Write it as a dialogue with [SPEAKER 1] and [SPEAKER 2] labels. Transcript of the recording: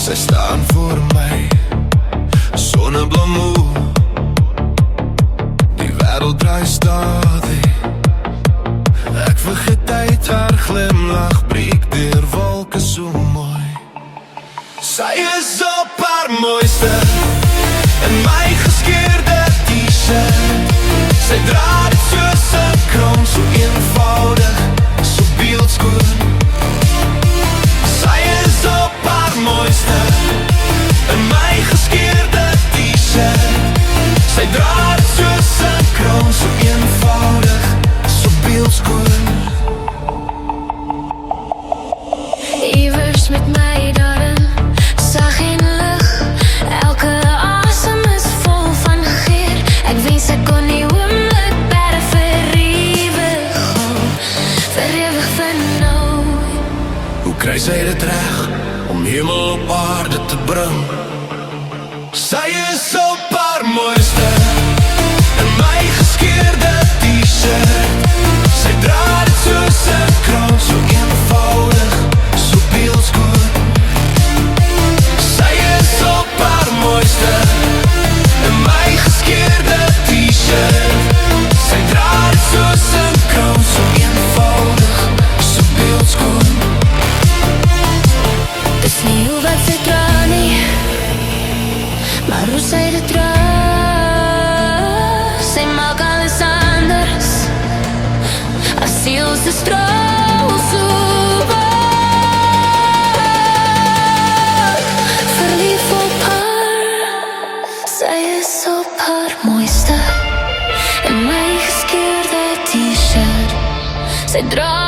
[SPEAKER 1] Sy staan voor my, sonnebloemoe. Die wêreld draai stadig. Ek vergeet tyd, haar glimlach breek deur wolke so mooi. Sy is op haar mooiste in my geskeurde t-shirt. Sy dra dit soos 'n kroon, so eenvoudig, so beeldskoon. Sy is op haar mooiste in my geskeurde t-shirt. Sy dra dit soos 'n kroon, so eenvoudig, so beeldskoon.
[SPEAKER 2] Iewers met my daarin, sag en lig. Elke asem is vol van geur. Ek wens ek kon die oomblik beter vir ewig hou, vir ewig van nou.
[SPEAKER 1] Hoe kry sy dit reg om hemel op aarde te bring? Sy is op haar mooiste in my geskeurde t-shirt. Sy dra dit soos 'n kroon, so eenvoudig, so beeldskoon. Sy is op haar mooiste in my geskeurde t-shirt. Sy dra dit soos 'n kroon, so eenvoudig, so beeldskoon.
[SPEAKER 2] Dis nie hoe wat sy dra nie, maar hoe sy dit dra. Sy maak alles anders, haar siel se straal so wit. Verlief op haar, sy is op haar mooiste in my geskeurde t-shirt. Sy dra